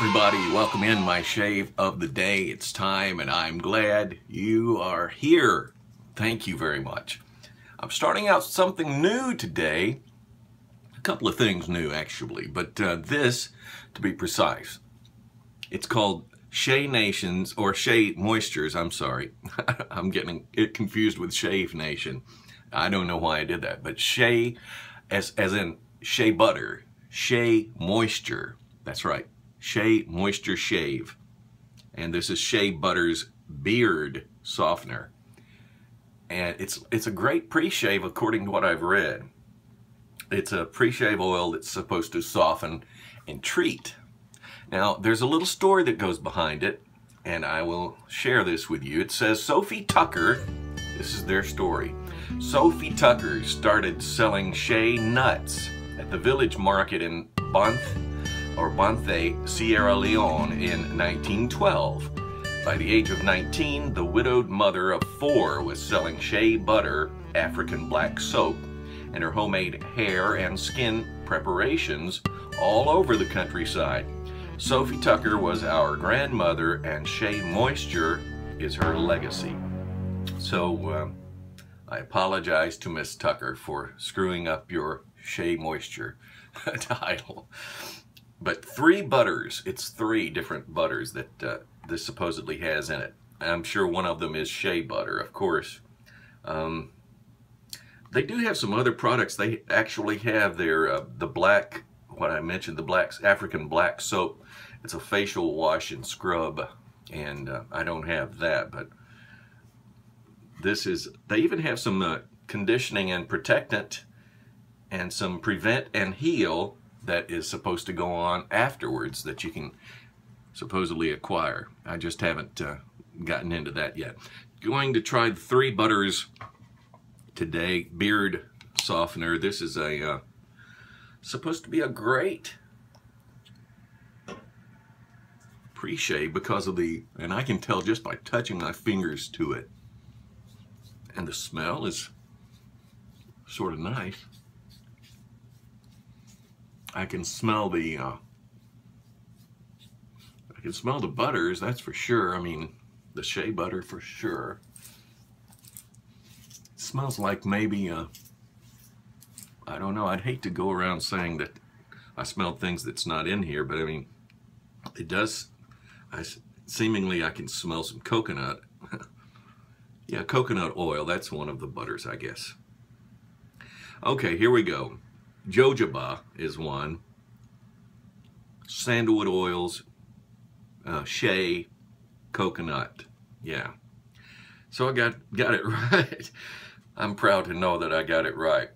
everybody, welcome in my shave of the day. It's time and I'm glad you are here. Thank you very much. I'm starting out something new today. A couple of things new actually, but this, to be precise, it's called Shea Nations, or Shea Moistures, I'm sorry. I'm getting it confused with Shave Nation. I don't know why I did that, but Shea, as in shea butter, Shea Moisture, that's right. Shea Moisture Shave. And this is Shea Butter's Beard Softener. And it's a great pre-shave according to what I've read. It's a pre-shave oil that's supposed to soften and treat. Now, there's a little story that goes behind it, and I will share this with you. It says Sophie Tucker, this is their story. Sophie Tucker started selling shea nuts at the village market in Bonthé, Sierra Leone in 1912. By the age of 19, the widowed mother of 4 was selling shea butter, African black soap, and her homemade hair and skin preparations all over the countryside. Sophie Tucker was our grandmother, and Shea Moisture is her legacy. So I apologize to Miss Tucker for screwing up your Shea Moisture title. But 3 butters, it's 3 different butters that this supposedly has in it. I'm sure one of them is shea butter, of course. They do have some other products. They actually have their the black, what I mentioned, the black African black soap. It's a facial wash and scrub, and I don't have that, but this is, they even have some conditioning and protectant and some prevent and heal that is supposed to go on afterwards that you can supposedly acquire. I just haven't gotten into that yet. Going to try the 3 butters today. Beard softener. This is a supposed to be a great pre-shave because of the, and I can tell just by touching my fingers to it, and the smell is sort of nice. I can smell the butters, that's for sure. I mean, the shea butter for sure. It smells like maybe I don't know, I'd hate to go around saying that I smelled things that's not in here, but I mean, it does. Seemingly I can smell some coconut. Yeah, coconut oil, that's one of the butters, I guess. Okay, here we go. Jojoba is one. Sandalwood oils, shea, coconut. Yeah. So I got it right. I'm proud to know that I got it right.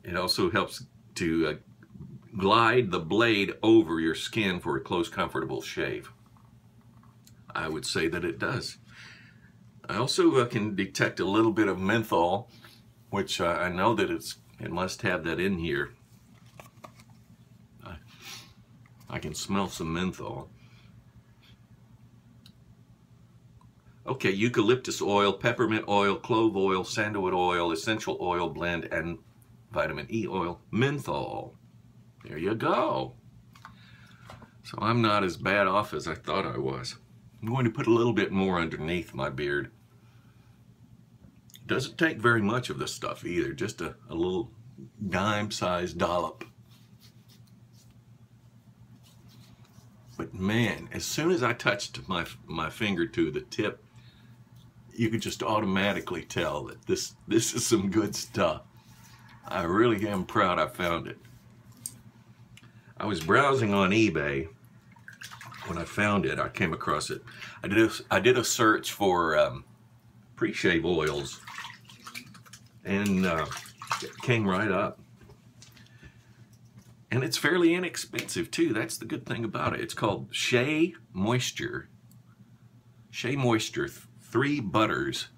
It also helps to glide the blade over your skin for a close, comfortable shave. I would say that it does. I also can detect a little bit of menthol, which I know that it must have that in here. I can smell some menthol. Okay, eucalyptus oil, peppermint oil, clove oil, sandalwood oil, essential oil blend, and vitamin E oil, menthol. There you go. So I'm not as bad off as I thought I was. I'm going to put a little bit more underneath my beard. Doesn't take very much of this stuff either, just a little dime-sized dollop. But man, as soon as I touched my finger to the tip, you could just automatically tell that this is some good stuff. I really am proud I found it. I was browsing on eBay when I found it. I came across it. I did a search for pre-shave oils, and it came right up. And it's fairly inexpensive too. That's the good thing about it. It's called Shea Moisture. Shea Moisture 3 butters.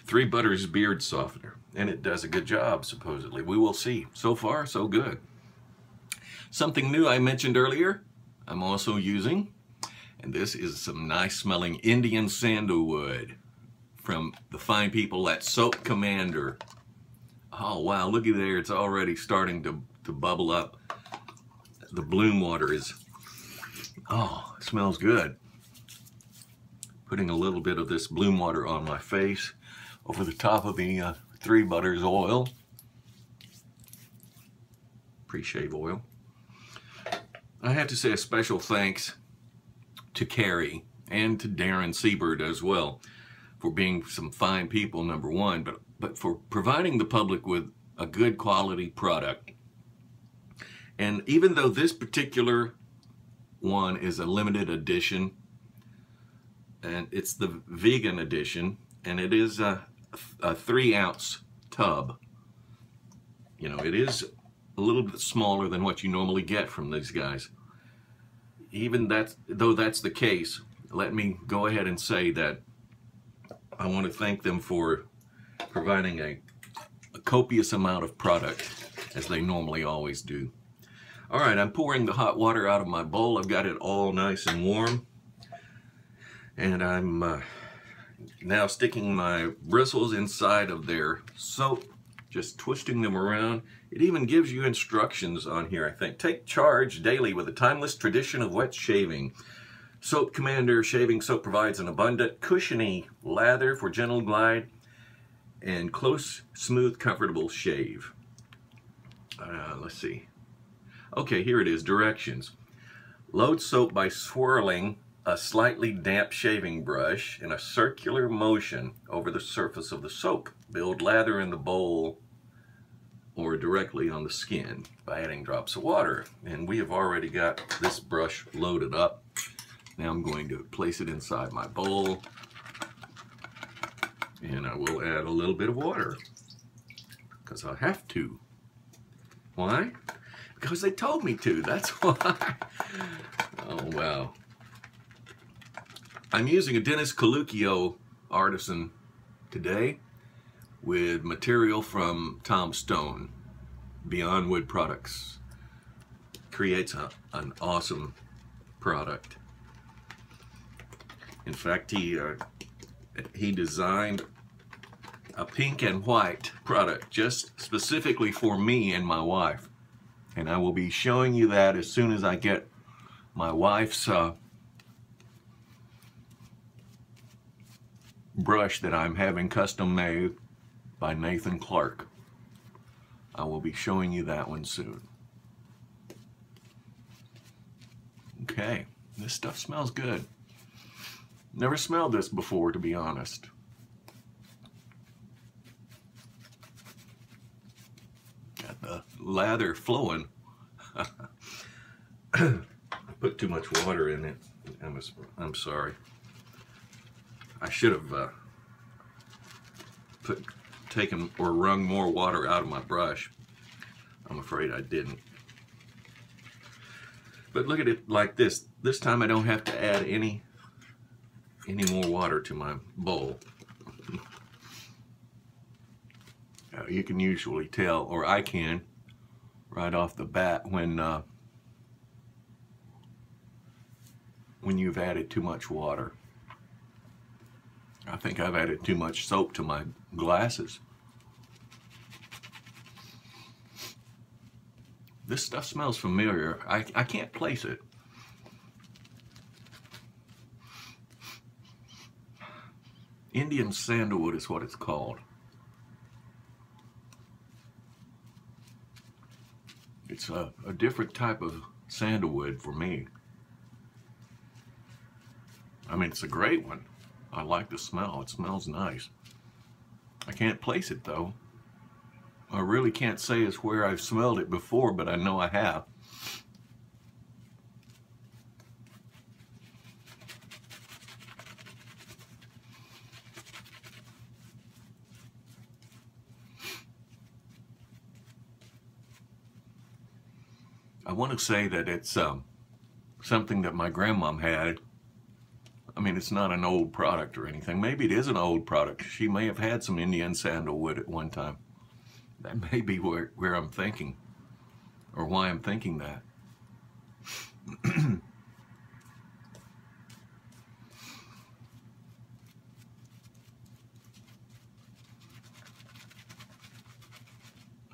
3 butters beard softener. And it does a good job, supposedly. We will see. So far, so good. Something new I mentioned earlier, I'm also using. And this is some nice smelling Indian sandalwood from the fine people at Soap Commander. Oh wow, looky there, it's already starting to bubble up. The bloom water is Oh, it smells good. Putting a little bit of this bloom water on my face over the top of the 3 Butters oil. Pre-shave oil. I have to say a special thanks to Carrie and to Darren Siebert as well for being some fine people, number one, but for providing the public with a good quality product. And even though this particular one is a limited edition, and it's the vegan edition, and it is a 3-ounce tub. You know, it is a little bit smaller than what you normally get from these guys. Even though that's the case, let me go ahead and say that I want to thank them for providing a copious amount of product, as they normally always do. All right, I'm pouring the hot water out of my bowl. I've got it all nice and warm. And I'm now sticking my bristles inside of their soap, just twisting them around. It even gives you instructions on here, I think. Take charge daily with a timeless tradition of wet shaving. Soap Commander shaving soap provides an abundant, cushiony lather for gentle glide and close, smooth, comfortable shave. Let's see. Okay, here it is, directions. Load soap by swirling a slightly damp shaving brush in a circular motion over the surface of the soap. Build lather in the bowl or directly on the skin by adding drops of water. And we have already got this brush loaded up. Now I'm going to place it inside my bowl, and I will add a little bit of water because I have to. Why? Because they told me to, that's why. Oh, wow. I'm using a Dennis Coluccio Artisan today with material from Tom Stone. Beyond Wood Products creates an awesome product. In fact, he designed a pink and white product just specifically for me and my wife. And I will be showing you that as soon as I get my wife's brush that I'm having custom made by Nathan Clark. I will be showing you that one soon. Okay, this stuff smells good. Never smelled this before, to be honest. Got the lather flowing. Put too much water in it. I'm sorry. I should have taken or wrung more water out of my brush. I'm afraid I didn't. But look at it like this. This time I don't have to add any more water to my bowl. You can usually tell, or I can, right off the bat when you've added too much water. I think I've added too much soap to my glasses. This stuff smells familiar. I can't place it. Indian Sandalwood is what it's called. It's a different type of sandalwood for me. I mean, it's a great one. I like the smell. It smells nice. I can't place it though. I really can't say it's where I've smelled it before, but I know I have. I want to say that it's something that my grandmom had. I mean, it's not an old product or anything. Maybe it is an old product. She may have had some Indian sandalwood at one time. That may be where I'm thinking, or why I'm thinking that.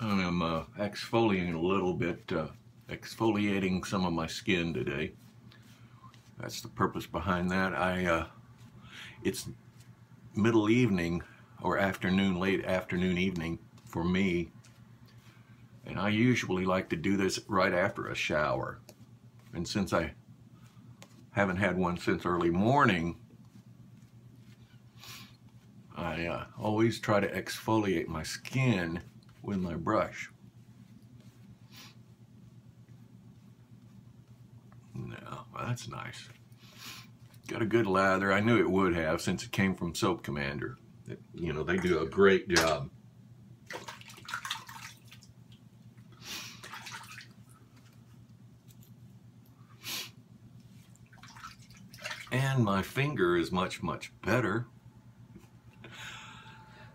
I'm exfoliating a little bit, exfoliating some of my skin today That's the purpose behind that. It's middle evening or afternoon, late afternoon, evening for me. And I usually like to do this right after a shower. And since I haven't had one since early morning, I always try to exfoliate my skin with my brush. No, that's nice. Got a good lather. I knew it would have since it came from Soap Commander. You know, they do a great job. And my finger is much, much better.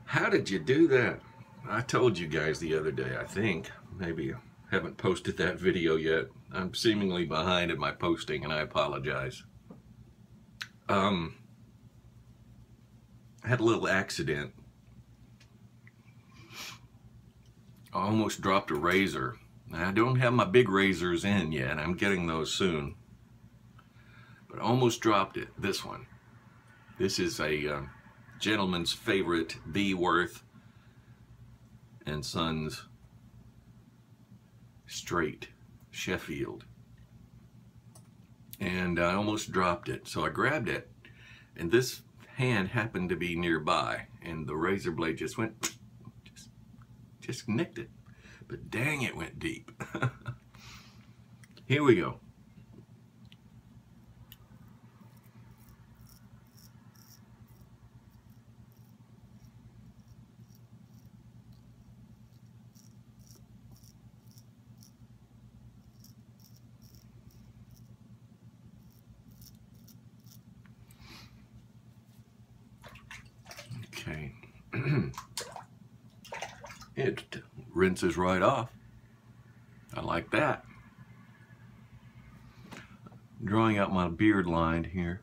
How did you do that? I told you guys the other day, I think. Maybe I haven't posted that video yet. I'm seemingly behind at my posting, and I apologize. I had a little accident. I almost dropped a razor. I don't have my big razors in yet. I'm getting those soon. But I almost dropped it. This one. This is a gentleman's favorite, B. Worth and Sons Straight Sheffield. And I almost dropped it. So I grabbed it. And this hand happened to be nearby. And the razor blade just went, just nicked it. But dang, it went deep. Here we go. Okay. It rinses right off. I like that. Drawing out my beard line here.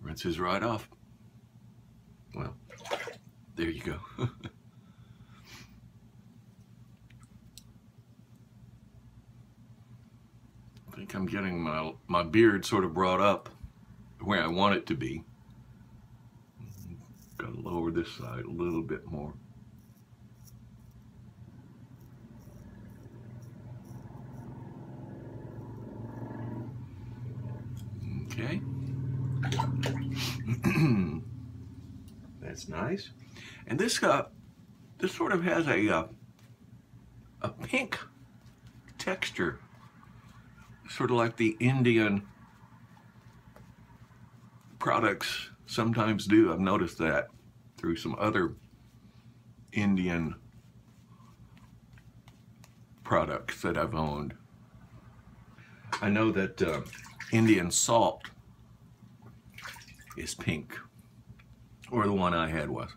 Rinses right off. Well, there you go. I think I'm getting my beard sort of brought up where I want it to be. Gotta lower this side a little bit more. Okay. That's nice. And this sort of has a pink texture, sort of like the Indian products sometimes do. I've noticed that through some other Indian products that I've owned. I know that Indian salt is pink, or the one I had was.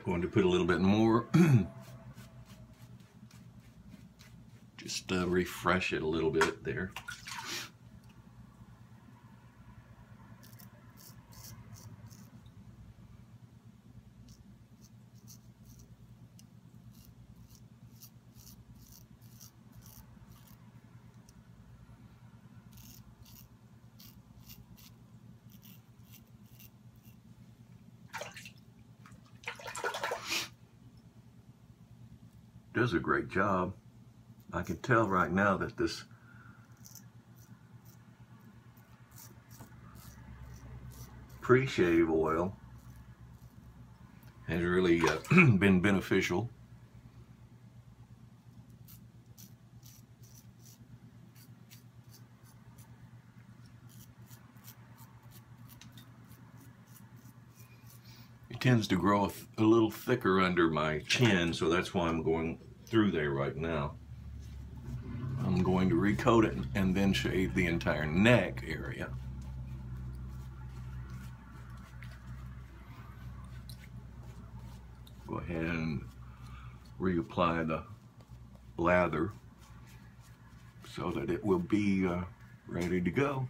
Going to put a little bit more. Just refresh it a little bit there. Does a great job. I can tell right now that this pre-shave oil has really been beneficial. It tends to grow a little thicker under my chin, so that's why I'm going through there right now. I'm going to recoat it and then shave the entire neck area. Go ahead and reapply the lather so that it will be ready to go.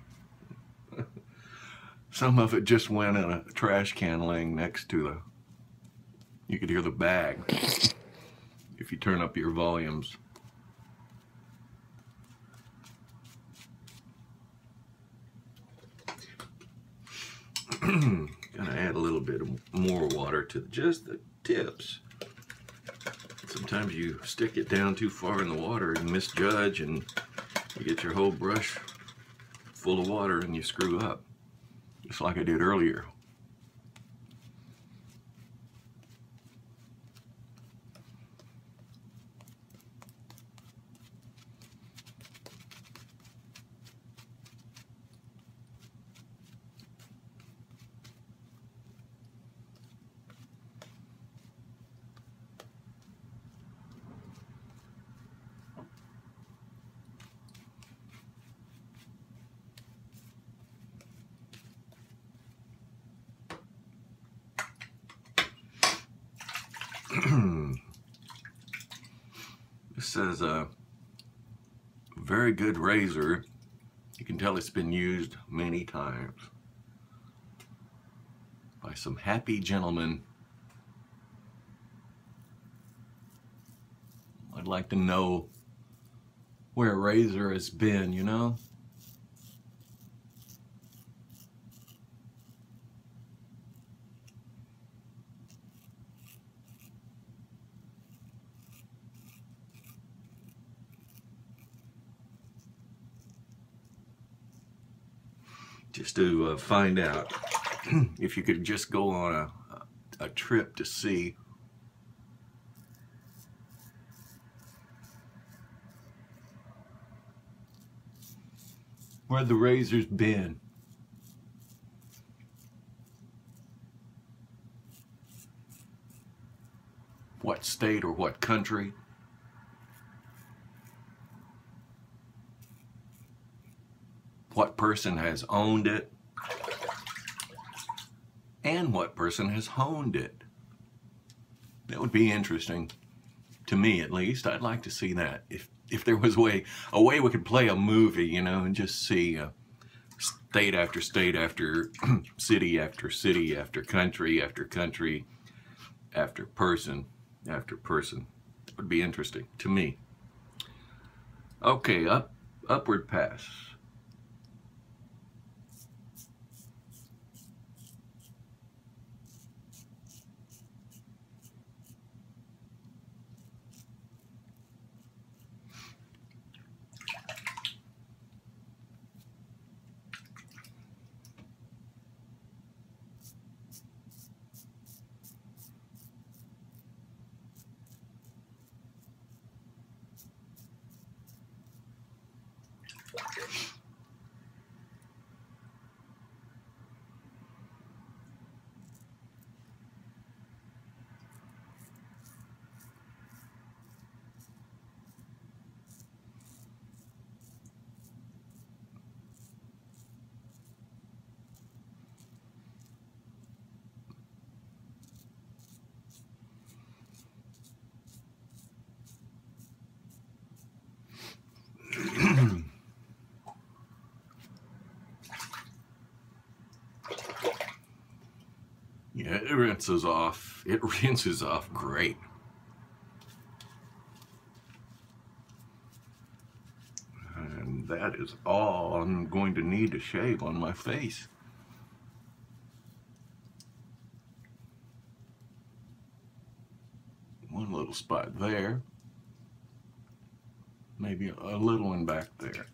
Some of it just went in a trash can laying next to the, you could hear the bag if you turn up your volumes. Gonna add a little bit more water to just the tips. Sometimes you stick it down too far in the water and misjudge, and you get your whole brush full of water and you screw up, just like I did earlier. This says a very good razor. You can tell it's been used many times by some happy gentlemen. I'd like to know where a razor has been, you know? Just to find out if you could just go on a trip to see where the razor's been. What state or what country. What person has owned it, and what person has honed it. That would be interesting, to me at least. I'd like to see that. If there was a way we could play a movie, you know, and just see state after state after city after city after country after country after person after person. That would be interesting to me. Okay, upward pass. Yeah, it rinses off. It rinses off great. And that is all I'm going to need to shave on my face. One little spot there. Maybe a little one back there.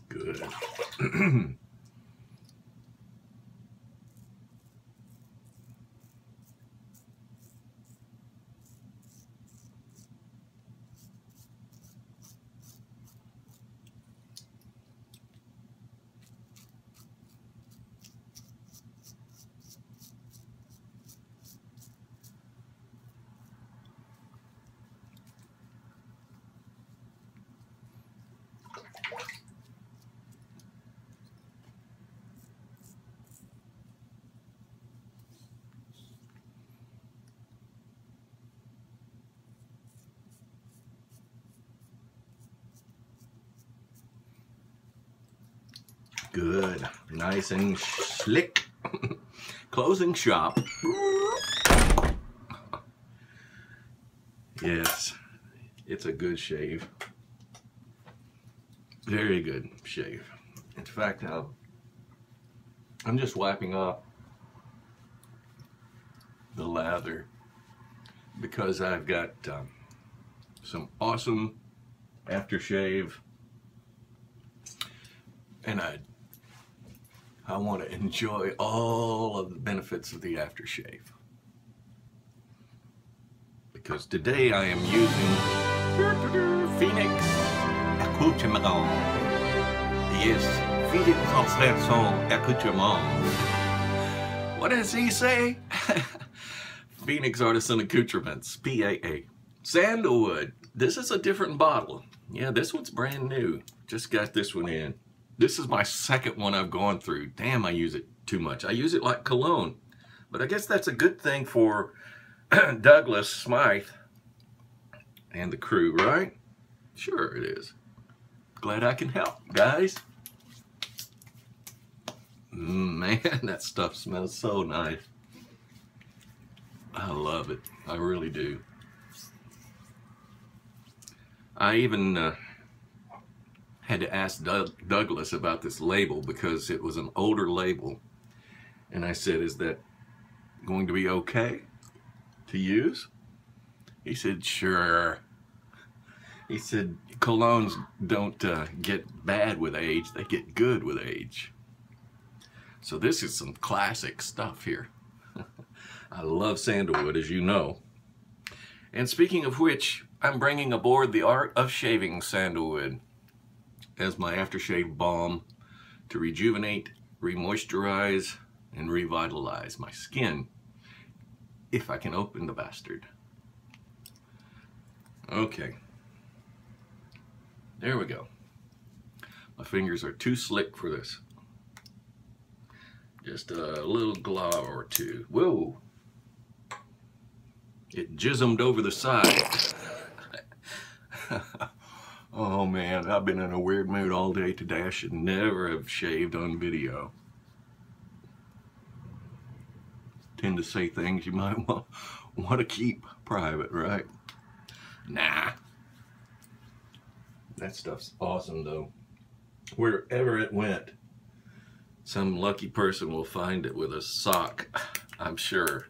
Good. Good. Nice and slick. Closing shop. Yes, it's a good shave. Very good shave. In fact, I'm just wiping off the lather because I've got some awesome aftershave, and I want to enjoy all of the benefits of the aftershave. Because today I am using Phoenix ACCOUTREMENTS. Yes, Phoenix ACCOUTREMENTS. What does he say? Phoenix Artisan Accoutrements, PAA. Sandalwood. This is a different bottle. Yeah, this one's brand new. Just got this one in. This is my second one I've gone through. Damn, I use it too much. I use it like cologne. But I guess that's a good thing for Douglas Smythe and the crew, right? Sure it is. Glad I can help, guys. Man, that stuff smells so nice. I love it. I really do. I even had to ask Douglas about this label because it was an older label. And I said, is that going to be okay to use? He said, sure. He said, colognes don't get bad with age, they get good with age. So this is some classic stuff here. I love sandalwood, as you know. And speaking of which, I'm bringing aboard the art of shaving sandalwood as my aftershave balm to rejuvenate, remoisturize, and revitalize my skin, if I can open the bastard. Okay, there we go. My fingers are too slick for this. Just a little glob or two. Whoa! It jismed over the side. Oh man, I've been in a weird mood all day today. I should never have shaved on video. Tend to say things you might want to keep private, right? Nah. That stuff's awesome though. Wherever it went, some lucky person will find it with a sock, I'm sure.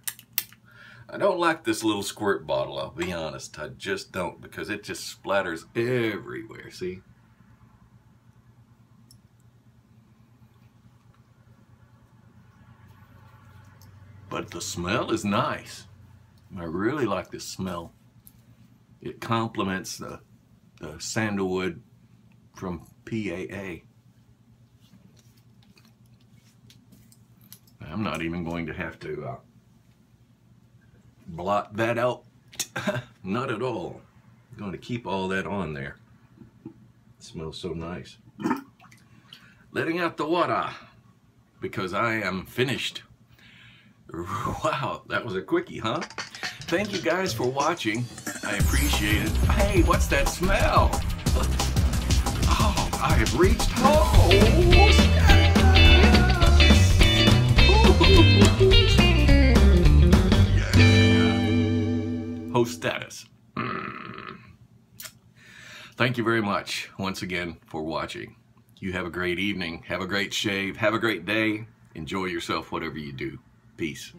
I don't like this little squirt bottle, I'll be honest. I just don't, because it just splatters everywhere, see? But the smell is nice. I really like this smell. It complements the sandalwood from PAA. I'm not even going to have to blot that out. Not at all. I'm going to keep all that on there. It smells so nice. Letting out the water because I am finished. Wow, that was a quickie, huh? Thank you guys for watching. I appreciate it. Hey, what's that smell? Oh, I have reached home. Yeah. Host status. Thank you very much once again for watching. You have a great evening. Have a great shave. Have a great day. Enjoy yourself, whatever you do. Peace.